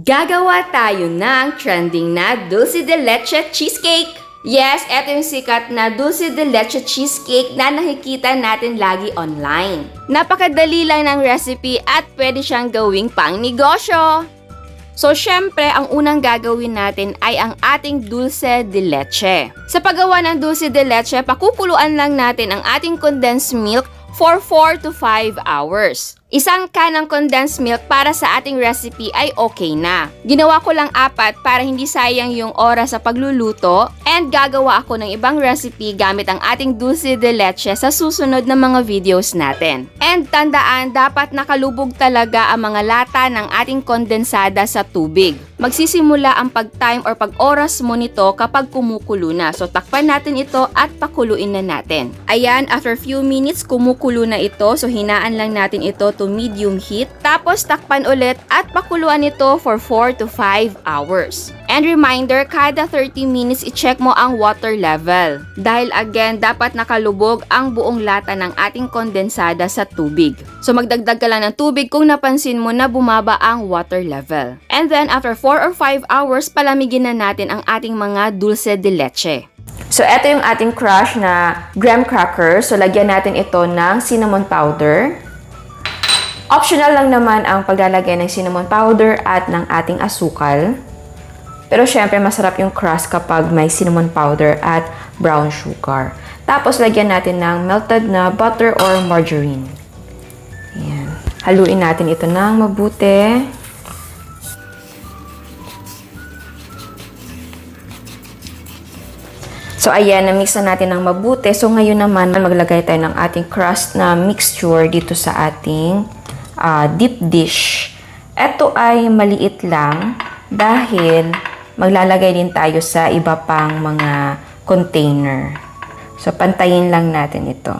Gagawa tayo ng trending na Dulce de Leche Cheesecake. Yes, eto yung sikat na Dulce de Leche Cheesecake na nakikita natin lagi online. Napakadali lang ng recipe at pwede siyang gawing pang negosyo. So, syempre, ang unang gagawin natin ay ang ating Dulce de Leche. Sa paggawa ng Dulce de Leche, pakukuluan lang natin ang ating condensed milk for 4 to 5 hours. Isang can ng condensed milk para sa ating recipe ay okay na. Ginawa ko lang 4 para hindi sayang yung oras sa pagluluto, and gagawa ako ng ibang recipe gamit ang ating Dulce de Leche sa susunod na mga videos natin. And tandaan, dapat nakalubog talaga ang mga lata ng ating kondensada sa tubig. Magsisimula ang pag-time or pag-oras mo nito kapag kumukulo na. So takpan natin ito at pakuluin na natin. Ayan, after few minutes kumukulo na ito. So hinaan lang natin ito to medium heat. Tapos takpan ulit at pakuluan ito for 4 to 5 hours. And reminder, kada 30 minutes i-check mo ang water level. Dahil again, dapat nakalubog ang buong lata ng ating kondensada sa tubig. So magdagdag ka lang ng tubig kung napansin mo na bumaba ang water level. And then after 4 or 5 hours, palamigin na natin ang ating mga Dulce de Leche. So eto yung ating crush na graham cracker. So lagyan natin ito ng cinnamon powder. Optional lang naman ang paglalagay ng cinnamon powder at ng ating asukal. Pero syempre, masarap yung crust kapag may cinnamon powder at brown sugar. Tapos, lagyan natin ng melted na butter or margarine. Ayan. Haluin natin ito ng mabuti. So, ayan, na-mix na natin ng mabuti. So, ngayon naman, maglagay tayo ng ating crust na mixture dito sa ating deep dish. Ito ay maliit lang dahil maglalagay din tayo sa iba pang mga container. So, pantayin lang natin ito.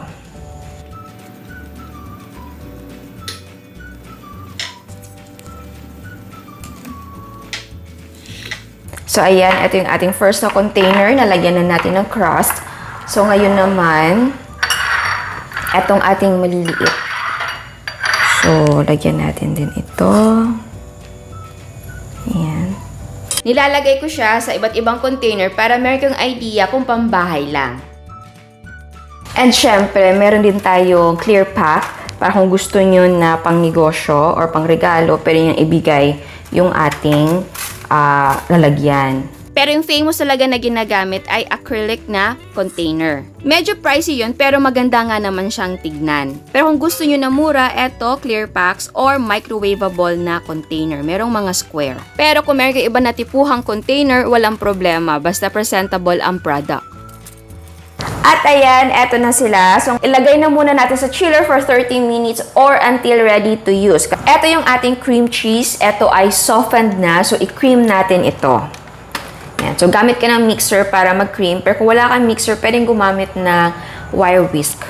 So, ayan, ito yung ating first na container. Nalagyan na natin ng crust. So, ngayon naman, etong ating maliliit. So, lagyan natin din ito. Ayan. Nilalagay ko siya sa iba't ibang container para meron kang idea kung pambahay lang. And syempre, meron din tayong clear pack para kung gusto nyo na pang negosyo or pang regalo, pwede nyo ibigay yung ating lalagyan. Pero yung famous talaga na ginagamit ay acrylic na container. Medyo pricey yun, pero maganda nga naman siyang tignan. Pero kung gusto nyo na mura, eto, clear packs or microwavable na container. Merong mga square. Pero kung meron kayo iba na tipuhang container, walang problema. Basta presentable ang product. At ayan, eto na sila. So, ilagay na muna natin sa chiller for 30 minutes or until ready to use. Eto yung ating cream cheese. Eto ay softened na. So, i-cream natin ito. Yan. So, gamit ka ng mixer para mag-cream. Pero kung wala kang mixer, pwedeng gumamit ng wire whisk.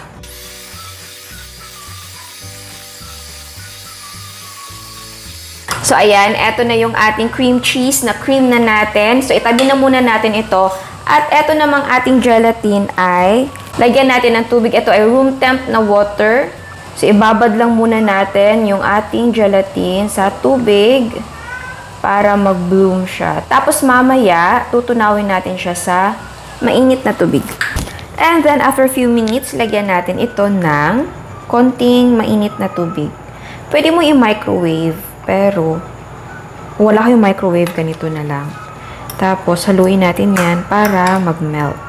So, ayan. Eto na yung ating cream cheese na cream na natin. So, itabi na muna natin ito. At eto namang ating gelatin ay lagyan natin ng tubig. Ito ay room temp na water. So, ibabad lang muna natin yung ating gelatin sa tubig para mag-bloom siya. Tapos mamaya, tutunawin natin siya sa mainit na tubig. And then, after a few minutes, lagyan natin ito ng konting mainit na tubig. Pwede mo i-microwave, pero kung wala kayong microwave, ganito na lang. Tapos, haluin natin yan para mag-melt.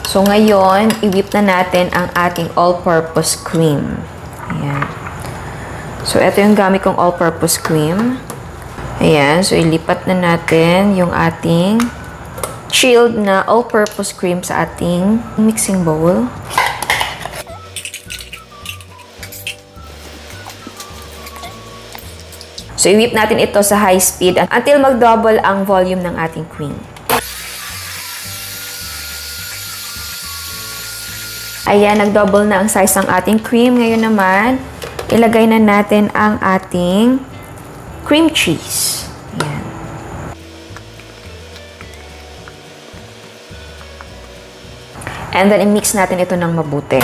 So, ngayon, i-whip na natin ang ating all-purpose cream. Ayan. So, ito yung gamit kong all-purpose cream. Ayan. So, ilipat na natin yung ating chilled na all-purpose cream sa ating mixing bowl. So, i-whip natin ito sa high speed until mag-double ang volume ng ating cream. Ayan, nag-double na ang size ng ating cream. Ngayon naman, ilagay na natin ang ating cream cheese. Ayan. And then, i-mix natin ito ng mabuti.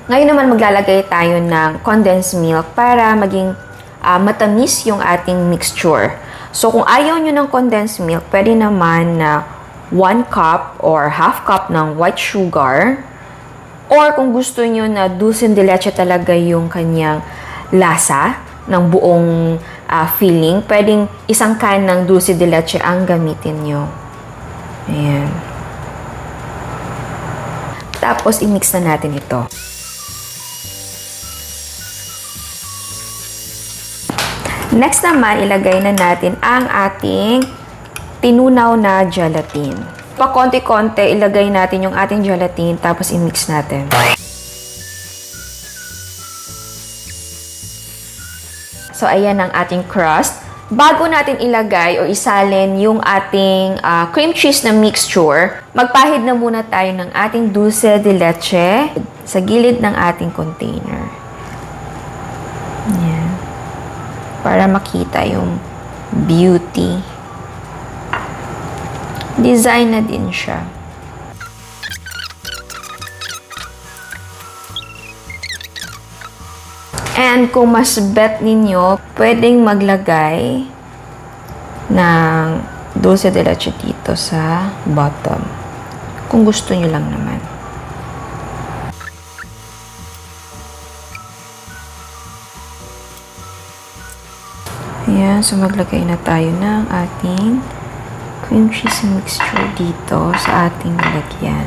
Ngayon naman maglalagay tayo ng condensed milk para maging matamis yung ating mixture. So kung ayaw nyo ng condensed milk, pwede naman na 1 cup or half cup ng white sugar. Or kung gusto nyo na dulce de leche talaga yung kanyang lasa ng buong filling, pwedeng isang can ng dulce de leche ang gamitin nyo. Ayan. Tapos, i-mix na natin ito. Next naman, ilagay na natin ang ating tinunaw na gelatin. Pa-konti-konti, ilagay natin yung ating gelatin, tapos i-mix natin. So, ayan ang ating crust. Bago natin ilagay o isalin yung ating cream cheese na mixture, magpahid na muna tayo ng ating dulce de leche sa gilid ng ating container. Ayan. Para makita yung beauty. Design na din siya. And kung mas bet ninyo, pwedeng maglagay ng dulce de leche dito sa bottom. Kung gusto nyo lang naman. Ayan, so maglagay na tayo ng ating cream cheese mixture dito sa ating lalagyan.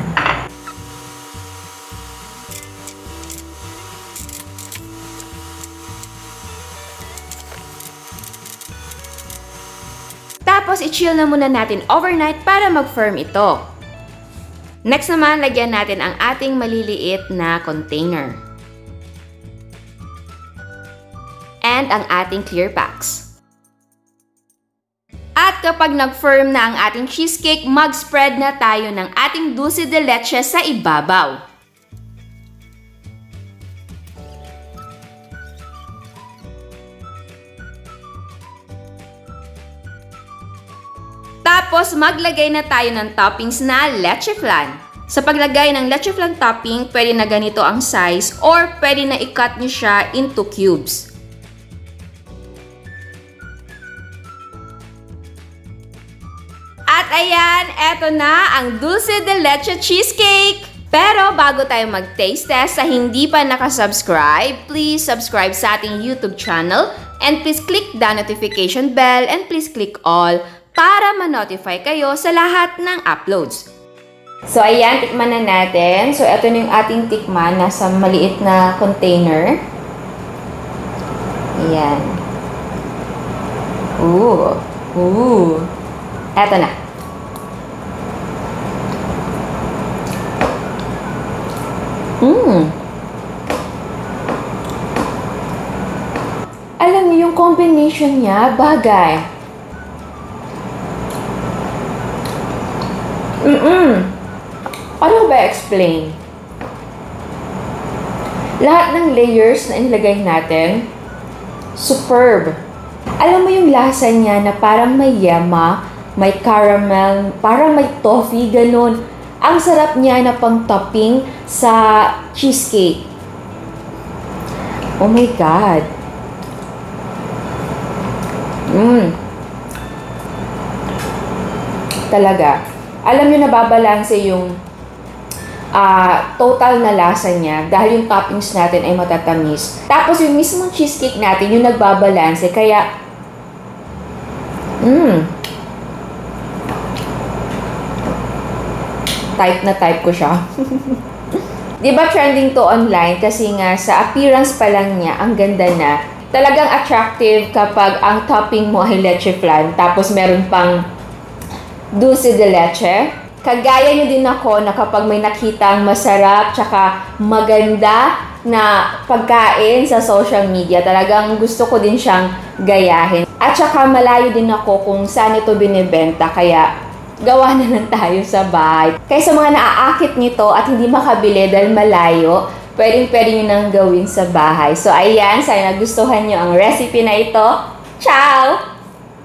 Tapos, i-chill na muna natin overnight para mag-firm ito. Next naman, lagyan natin ang ating maliliit na container. And ang ating clear packs. At kapag nag-firm na ang ating cheesecake, mag-spread na tayo ng ating dulce de leche sa ibabaw. Tapos, maglagay na tayo ng toppings na leche flan. Sa paglagay ng leche flan topping, pwede na ganito ang size or pwede na i-cut nyo siya into cubes. At ayan, eto na ang dulce de leche cheesecake! Pero bago tayo mag-taste test, sa hindi pa nakasubscribe, please subscribe sa ating YouTube channel and please click the notification bell and please click all para ma-notify kayo sa lahat ng uploads. So ayan, tikman na natin. So eto na yung ating tikman, nasa maliit na container. Ayan. Ooh. Eto na. Alam niyo yung combination niya, bagay. Ano ba explain? Lahat ng layers na inilagay natin, superb. Alam mo yung lasa niya na parang may yema, may caramel, parang may toffee, ganun. Ang sarap niya na pang topping sa cheesecake. Oh my God. Talaga. Alam nyo, nababalanse yung total na lasa niya dahil yung toppings natin ay matatamis. Tapos yung mismong cheesecake natin yung nagbabalanse. Kaya, type na type ko siya. Diba trending to online kasi nga sa appearance pa lang niya, ang ganda na. Talagang attractive kapag ang topping mo ay leche flan, tapos meron pang dulce de leche. Kagaya nyo din ako na kapag may nakitang masarap tsaka maganda na pagkain sa social media, talagang gusto ko din siyang gayahin. At tsaka malayo din ako kung saan ito binibenta, kaya gawa na lang tayo sa bahay. Kaya sa mga naaakit nito at hindi makabili dahil malayo, pwede nyo nang gawin sa bahay. So ayan, sana nagustuhan nyo ang recipe na ito. Ciao!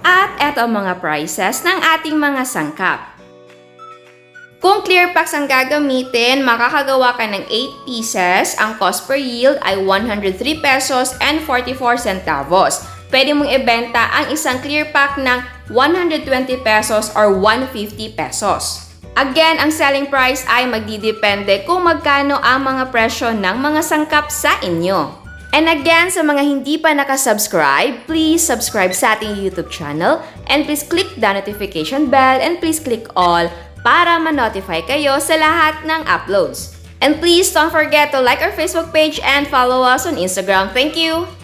At eto ang mga prices ng ating mga sangkap. Kung clear packs ang gagamitin, makakagawa ka ng 8 pieces. Ang cost per yield ay 103 pesos and 44 centavos. Pwede mong ibenta ang isang clear pack ng 120 pesos or 150 pesos. Again, ang selling price ay magdidepende kung magkano ang mga presyo ng mga sangkap sa inyo. And again, sa mga hindi pa nakasubscribe, please subscribe sa ating YouTube channel and please click the notification bell and please click all para ma-notify kayo sa lahat ng uploads. And please don't forget to like our Facebook page and follow us on Instagram. Thank you!